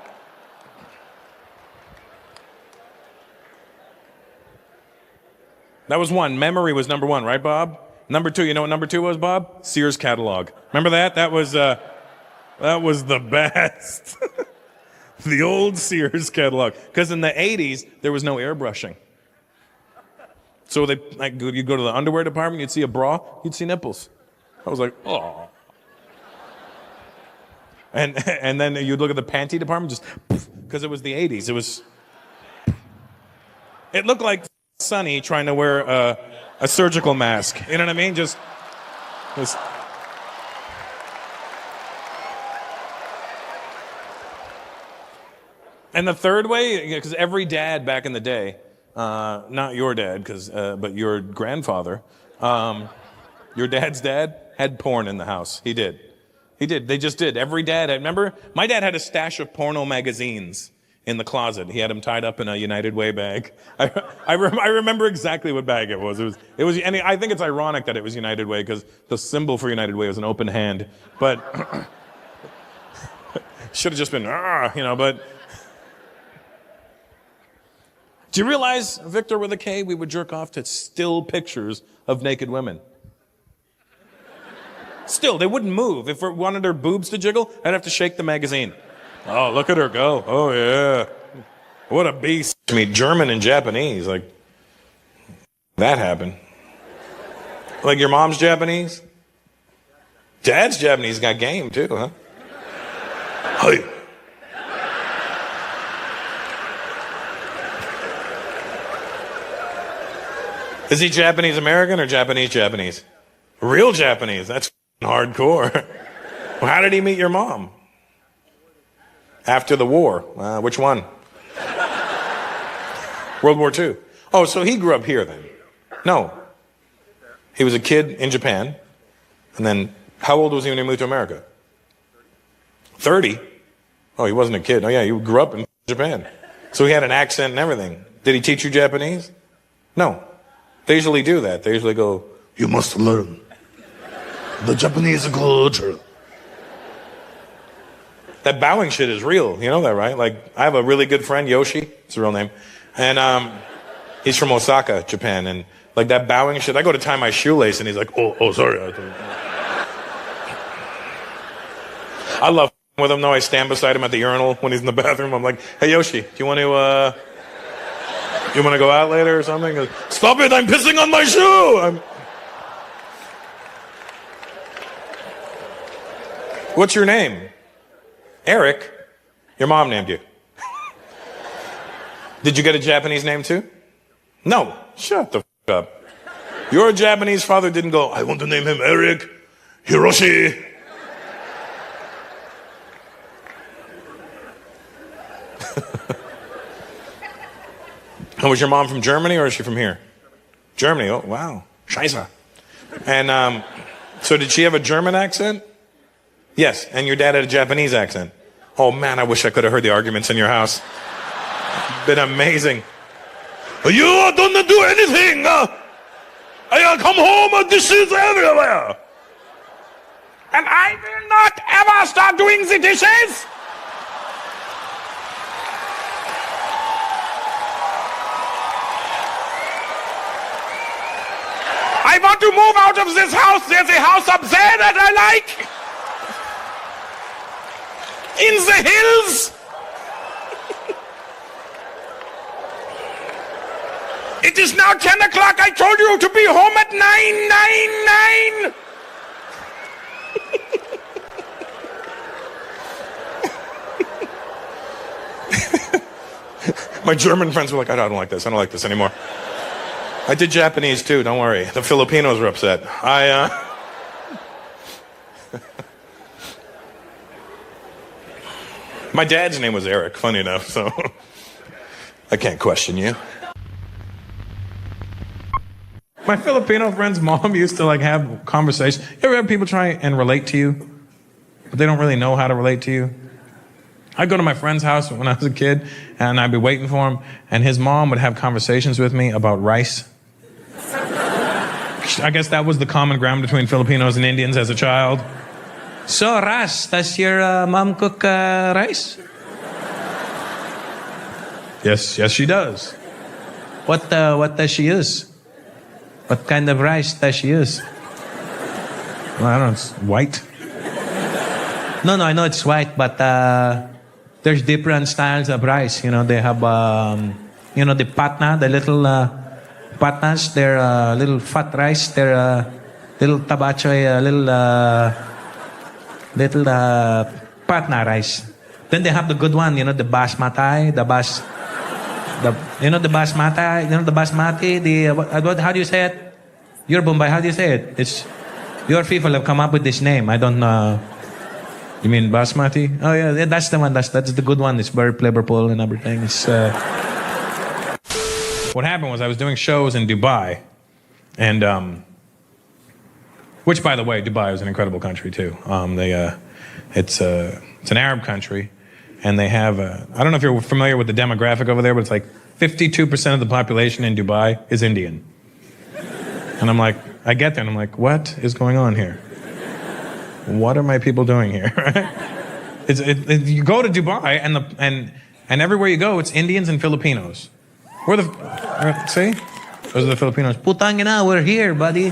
That was 1. Memory was number 1, right, Bob? Number 2, you know what number 2 was, Bob? Sears catalog. Remember that? That was the best. The old Sears catalog. Because in the 80s, there was no airbrushing. So you'd go to the underwear department, you'd see a bra, you'd see nipples. I was like, oh. And then you'd look at the panty department, just, because it was the 80s. It looked like Sonny trying to wear a surgical mask. You know what I mean? Just. And the third way, because every dad back in the day, not your dad, but your grandfather, your dad's dad had porn in the house. He did. They just did. Every dad had. Remember, my dad had a stash of porno magazines in the closet. He had them tied up in a United Way bag. I remember exactly what bag it was. It was, and I think it's ironic that it was United Way because the symbol for United Way was an open hand. But should have just been, but. Do you realize, Victor with a K, we would jerk off to still pictures of naked women? Still, they wouldn't move. If we wanted her boobs to jiggle, I'd have to shake the magazine. Oh, look at her go. Oh, yeah. What a beast. I mean, German and Japanese, like, that happened. Like your mom's Japanese? Dad's Japanese got game, too, huh? Hey. Is he Japanese American or Japanese Japanese? Real Japanese. That's hardcore. Well, how did he meet your mom? After the war. Which one? World War II. Oh, so he grew up here then? No. He was a kid in Japan. And then, how old was he when he moved to America? 30? Oh, he wasn't a kid. Oh, yeah, he grew up in Japan. So he had an accent and everything. Did he teach you Japanese? No. They usually do that. They usually go, you must learn the Japanese culture. That bowing shit is real. You know that, right? Like, I have a really good friend, Yoshi. It's a real name. And he's from Osaka, Japan. And, like, that bowing shit, I go to tie my shoelace, and he's like, oh, sorry. I love with him, though. I stand beside him at the urinal when he's in the bathroom. I'm like, hey, Yoshi, do you want to, you want to go out later or something? Goes, stop it, I'm pissing on my shoe! What's your name? Eric. Your mom named you. Did you get a Japanese name too? No. Shut the f*** up. Your Japanese father didn't go, I want to name him Eric Hiroshi. Oh, was your mom from Germany or is she from here? Germany. Oh, wow. Scheiße. And so did she have a German accent? Yes. And your dad had a Japanese accent. Oh, man, I wish I could have heard the arguments in your house. Been amazing. You don't do anything. I come home and dishes everywhere. And I will not ever start doing the dishes. I want to move out of this house. There's a house up there that I like. In the hills. It is now 10 o'clock. I told you to be home at 9:99. My German friends were like, I don't like this. I don't like this anymore. I did Japanese too, don't worry. The Filipinos were upset. My dad's name was Eric, funny enough, so I can't question you. My Filipino friend's mom used to like have conversations. You ever have people try and relate to you, but they don't really know how to relate to you? I'd go to my friend's house when I was a kid, and I'd be waiting for him, and his mom would have conversations with me about rice. I guess that was the common ground between Filipinos and Indians as a child. So, Ras, does your mom cook rice? Yes, she does. What does she use? What kind of rice does she use? Well, I don't know, it's white. No, I know it's white, but there's different styles of rice. You know, they have, the patna, the little patnas. They're little fat rice. They're little tabachoy, little patna rice. Then they have the good one, the basmati, the basmati, how do you say it? Your Bombay, how do you say it? It's, your people have come up with this name. I don't know. You mean basmati? Oh yeah, that's the one. That's the good one. It's very flavorful and everything. It's, What happened was I was doing shows in Dubai, and which, by the way, Dubai is an incredible country too. It's an Arab country, and they have I don't know if you're familiar with the demographic over there, but it's like 52% of the population in Dubai is Indian. And I'm like, I get there, and I'm like, what is going on here? What are my people doing here? You go to Dubai, and everywhere you go, it's Indians and Filipinos. See? Those are the Filipinos. Putangina, we're here, buddy.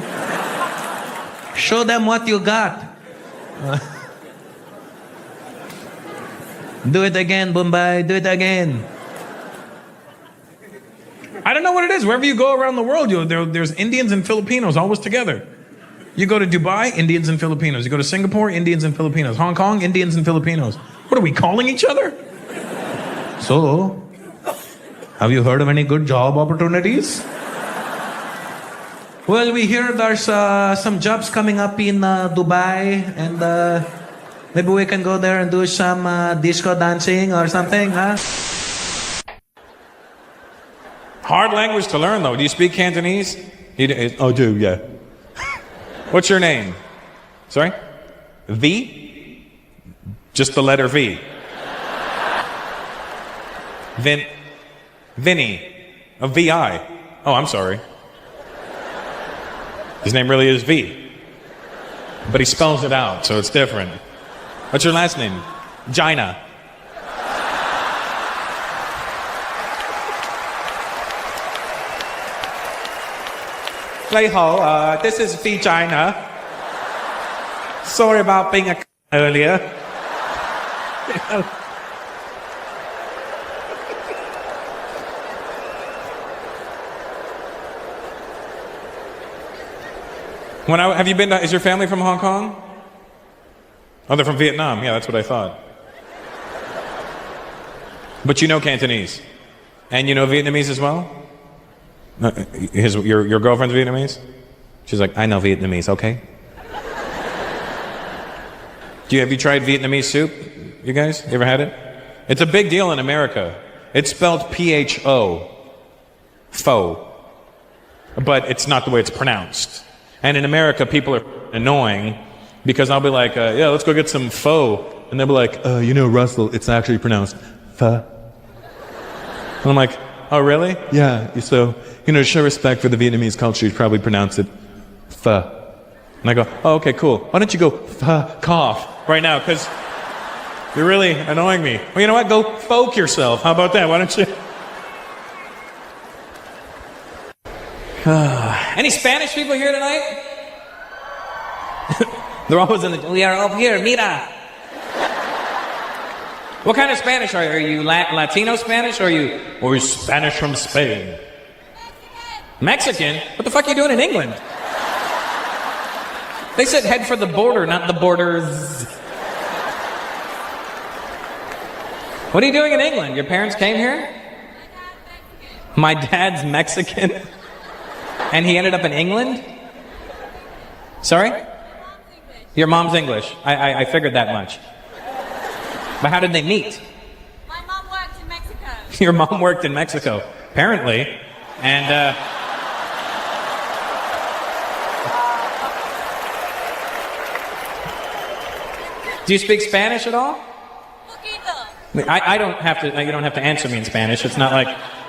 Show them what you got. Do it again, Bombay. Do it again. I don't know what it is. Wherever you go around the world, there's Indians and Filipinos always together. You go to Dubai, Indians and Filipinos. You go to Singapore, Indians and Filipinos. Hong Kong, Indians and Filipinos. What are we calling each other? So, have you heard of any good job opportunities? Well, we hear there's some jobs coming up in Dubai, and maybe we can go there and do some disco dancing or something, huh? Hard language to learn, though. Do you speak Cantonese? Oh, do, yeah. What's your name? Sorry? V? Just the letter V. Vinny. A V-I. Oh, I'm sorry. His name really is V. But he spells it out, so it's different. What's your last name? Gina. This is Vagina. Sorry about being a earlier. Have you been to, is your family from Hong Kong? Oh, they're from Vietnam. Yeah, that's what I thought. But you know Cantonese. And you know Vietnamese as well? Your girlfriend's Vietnamese? She's like, I know Vietnamese, okay? Have you tried Vietnamese soup? You guys? You ever had it? It's a big deal in America. It's spelled P-H-O. Pho. But it's not the way it's pronounced. And in America, people are annoying because I'll be like, yeah, let's go get some pho. And they'll be like, Russell, it's actually pronounced pho. And I'm like, oh, really? Yeah, so, to show respect for the Vietnamese culture, you'd probably pronounce it pho. And I go, oh, okay, cool. Why don't you go cough right now? Because you're really annoying me. Well, you know what? Go folk yourself. How about that? Why don't you? Any Spanish people here tonight? They're always we are up here, mira. What kind of Spanish are you? Are you Latino Spanish or are you Spanish from Spain? Mexican? What the fuck are you doing in England? They said head for the border, not the borders. What are you doing in England? Your parents came here? My dad's Mexican. And he ended up in England? Sorry? Your mom's English. I figured that much. But how did they meet? My mom worked in Mexico. Your mom worked in Mexico, apparently. And, do you speak Spanish at all? Poquito. I don't have to, you don't have to answer me in Spanish. It's not like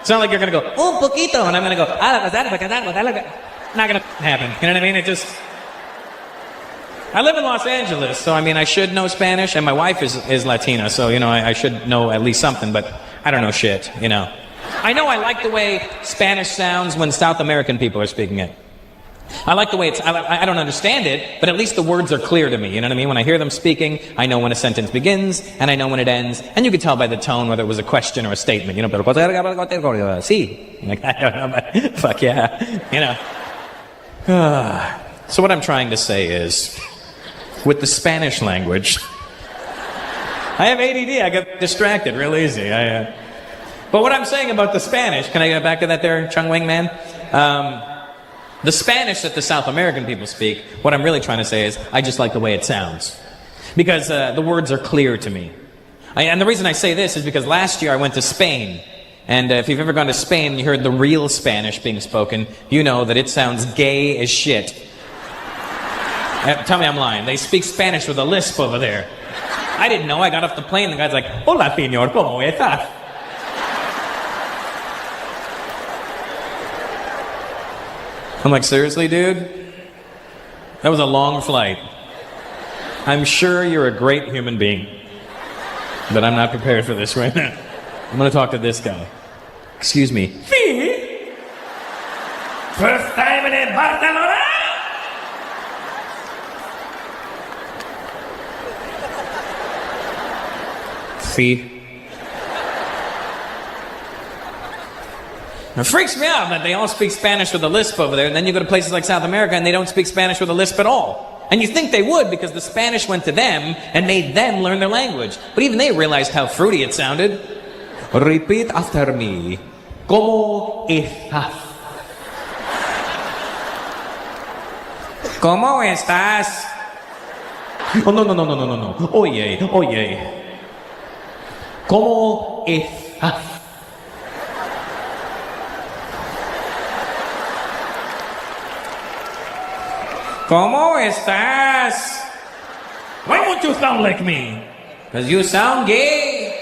you're gonna go, un poquito, and I'm gonna go, not gonna happen. You know what I mean? It just, I live in Los Angeles, so I mean, I should know Spanish, and my wife is Latina, so, you know, I should know at least something, but I don't know shit, you know. I know I like the way Spanish sounds when South American people are speaking it. I like the way it's, I don't understand it, but at least the words are clear to me, you know what I mean? When I hear them speaking, I know when a sentence begins, and I know when it ends, and you can tell by the tone whether it was a question or a statement, you know, pero sí. Like, I don't know, but fuck yeah, you know. So what I'm trying to say is, with the Spanish language, I have ADD, I get distracted real easy. But what I'm saying about the Spanish, can I get back to that there, Chung Wing man? The Spanish that the South American people speak, what I'm really trying to say is, I just like the way it sounds. Because the words are clear to me. And the reason I say this is because last year I went to Spain. And if you've ever gone to Spain and you heard the real Spanish being spoken, you know that it sounds gay as shit. Tell me I'm lying. They speak Spanish with a lisp over there. I didn't know. I got off the plane and the guy's like, hola, señor, ¿cómo estás? I'm like, seriously, dude? That was a long flight. I'm sure you're a great human being, but I'm not prepared for this right now. I'm going to talk to this guy. Excuse me. Sí. First time in Barcelona? Sí. It freaks me out that they all speak Spanish with a lisp over there, and then you go to places like South America and they don't speak Spanish with a lisp at all. And you think they would because the Spanish went to them and made them learn their language. But even they realized how fruity it sounded. Repeat after me. ¿Cómo estás? ¿Cómo estás? Oh, no. Oye. ¿Cómo estás? ¿Cómo estás? Why won't you sound like me? Because you sound gay.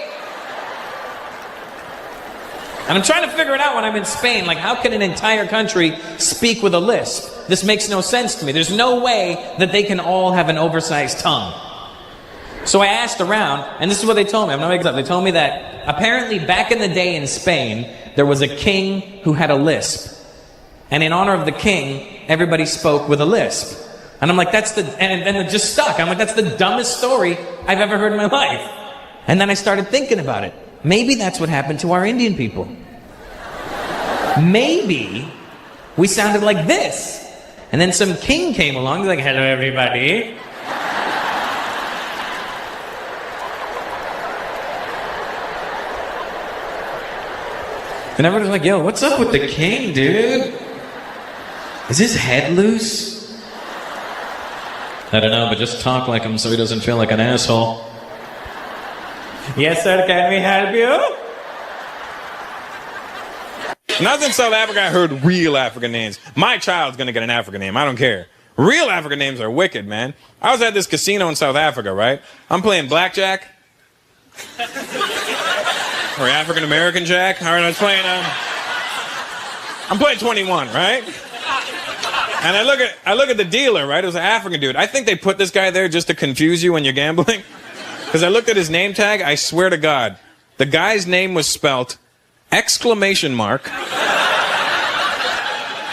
And I'm trying to figure it out when I'm in Spain. Like, how can an entire country speak with a lisp? This makes no sense to me. There's no way that they can all have an oversized tongue. So I asked around, and this is what they told me. I'm not making this up. They told me that apparently back in the day in Spain, there was a king who had a lisp. And in honor of the king, everybody spoke with a lisp. And I'm like, and it just stuck. I'm like, that's the dumbest story I've ever heard in my life. And then I started thinking about it. Maybe that's what happened to our Indian people. Maybe we sounded like this. And then some king came along, he's like, hello everybody. And everyone's like, yo, what's up with the king, dude? Is his head loose? I don't know, but just talk like him so he doesn't feel like an asshole. Yes, sir, can we help you? Not in South Africa I heard real African names. My child's gonna get an African name, I don't care. Real African names are wicked, man. I was at this casino in South Africa, right? I'm playing blackjack. Or African American Jack. All right, I'm playing 21, right? And I look at the dealer, right? It was an African dude. I think they put this guy there just to confuse you when you're gambling. Because I looked at his name tag, I swear to God, the guy's name was spelt exclamation mark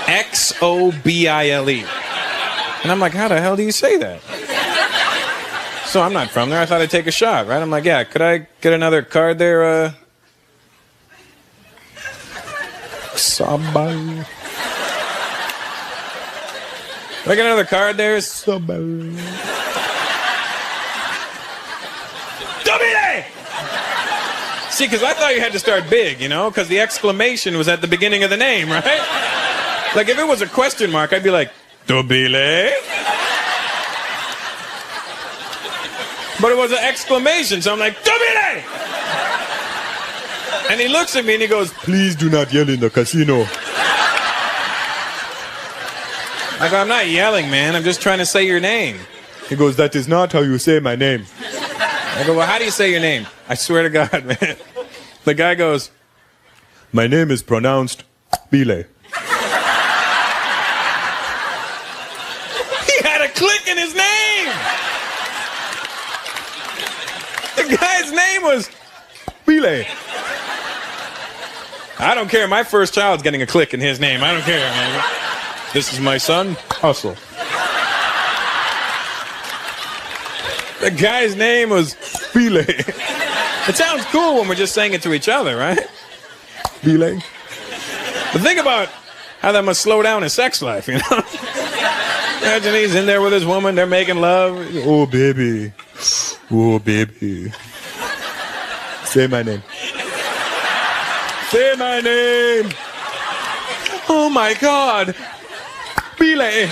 X-O-B-I-L-E. And I'm like, how the hell do you say that? So I'm not from there. I thought I'd take a shot, right? I'm like, yeah, could I get another card there? Sabay. Like another card there. Dobile! See, because I thought you had to start big, you know, because the exclamation was at the beginning of the name, right? Like if it was a question mark, I'd be like, Dobile? But it was an exclamation, so I'm like, Dobile! And he looks at me and he goes, please do not yell in the casino. I go, I'm not yelling, man. I'm just trying to say your name. He goes, that is not how you say my name. I go, well, how do you say your name? I swear to God, man. The guy goes, my name is pronounced Bile. He had a click in his name. The guy's name was Bile. I don't care. My first child's getting a click in his name. I don't care, man. This is my son, Hustle. The guy's name was Bile. It sounds cool when we're just saying it to each other, right? Bile. But think about how that must slow down his sex life, you know? Imagine he's in there with his woman, they're making love. Oh, baby. Oh, baby. Say my name. Say my name. Oh, my God. Bile.